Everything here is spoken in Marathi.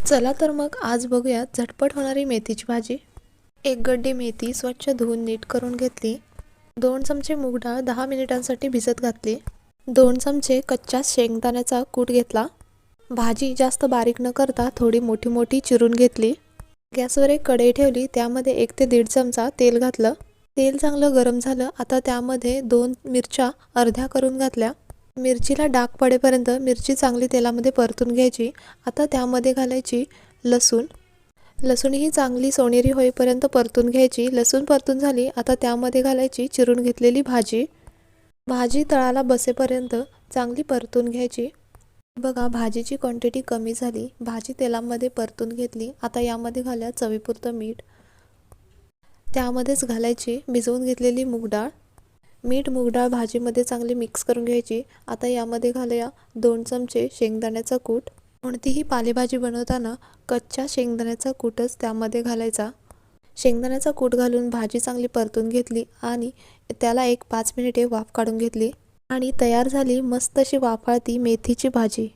चला तर मग आज बघूया झटपट होणारी मेथीची भाजी। एक गड्डी मेथी स्वच्छ धुवून नीट करून घेतली। 2 चमचे मूग डाळ 10 मिनिटांसाठी भिजत घातली। 2 चमचे कच्च्या शेंगदाण्याचा कूट घेतला। भाजी जास्त बारीक न करता थोडी मोठी मोठी चिरून घेतली। गॅसवर एक कढई ठेवली, त्यामध्ये 1 ते 1.5 चमचा तेल घातलं। तेल चांगलं गरम झालं, आता त्यामध्ये 2 मिरच्या अर्ध्या करून घातल्या। मिरचीला डाग पडेपर्यंत मिरची चांगली तेलामध्ये परतून घ्यायची। आता त्यामध्ये घालायची लसूण। लसूण ही चांगली सोनेरी होईपर्यंत परतून घ्यायची। लसूण परतून झाली, आता त्यामध्ये घालायची चिरून घेतलेली भाजी। भाजी तळाला बसेपर्यंत चांगली परतून घ्यायची। बघा, भाजीची क्वांटिटी कमी झाली, भाजी तेलामध्ये परतून घेतली। आता यामध्ये घाला चवीपुरतं मीठ। त्यामध्येच घालायची भिजवून घेतलेली मूग डाळ। मीठ मूग डाळ भाजीमध्ये चांगली मिक्स करून घ्यायची। आता यामध्ये घालूया 2 चमचे शेंगदाण्याचा कूट। कोणतीही पालेभाजी बनवताना कच्च्या शेंगदाण्याचा कूटच त्यामध्ये घालायचा। शेंगदाण्याचा कूट घालून भाजी चांगली परतून घेतली आणि त्याला 5 मिनिटे वाफ काढून घेतली आणि तयार झाली मस्त अशी वाफाळती मेथीची भाजी।